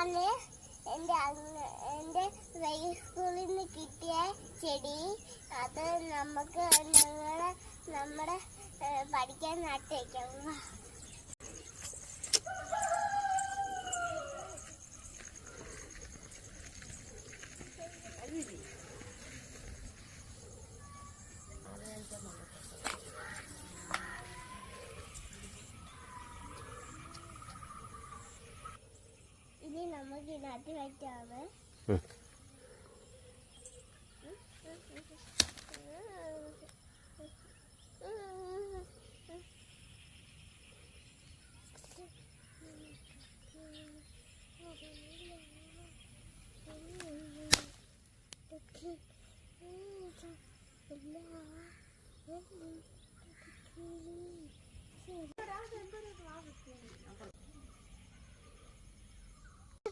ഇതാണ് എൻ്റെ സ്കൂളിൽ നിന്ന് കിട്ടിയ ചെടി. അത് നമ്മുടെ പഠിക്കാൻ നട്ടേക്കാം. ഇനി നമുക്ക് ഇതിനകത്ത് വെക്കാമേ.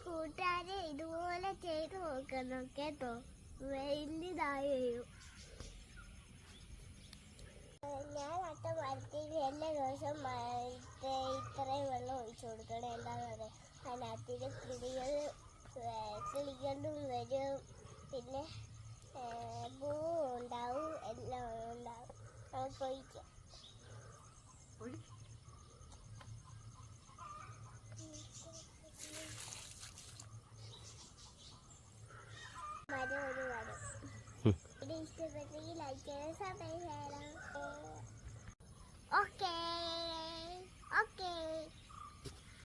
കൂട്ടുകാരെ ഇതുപോലെ ചെയ്ത് നോക്കണം കേട്ടോ. വലിയതായി വരും. ഞാൻ നട്ട മരത്തിൽ എല്ലാ ദിവസവും ഇത്രയും വെള്ളം ഒഴിച്ചു കൊടുക്കണം. എന്താണെന്ന് പറയാം, അതിനകത്തിൽ കിളികളും വരും, പിന്നെ പൂവും ഉണ്ടാവും, എല്ലാം ഉണ്ടാവും. നമുക്ക് ഒഴിക്കാം. ഇത് ഇഷ്ടപ്പെട്ടെങ്കിൽ ലൈക്ക് ചെയ്ത് സബ്സ്ക്രൈബ് ചെയ്യണം. ഓക്കേ.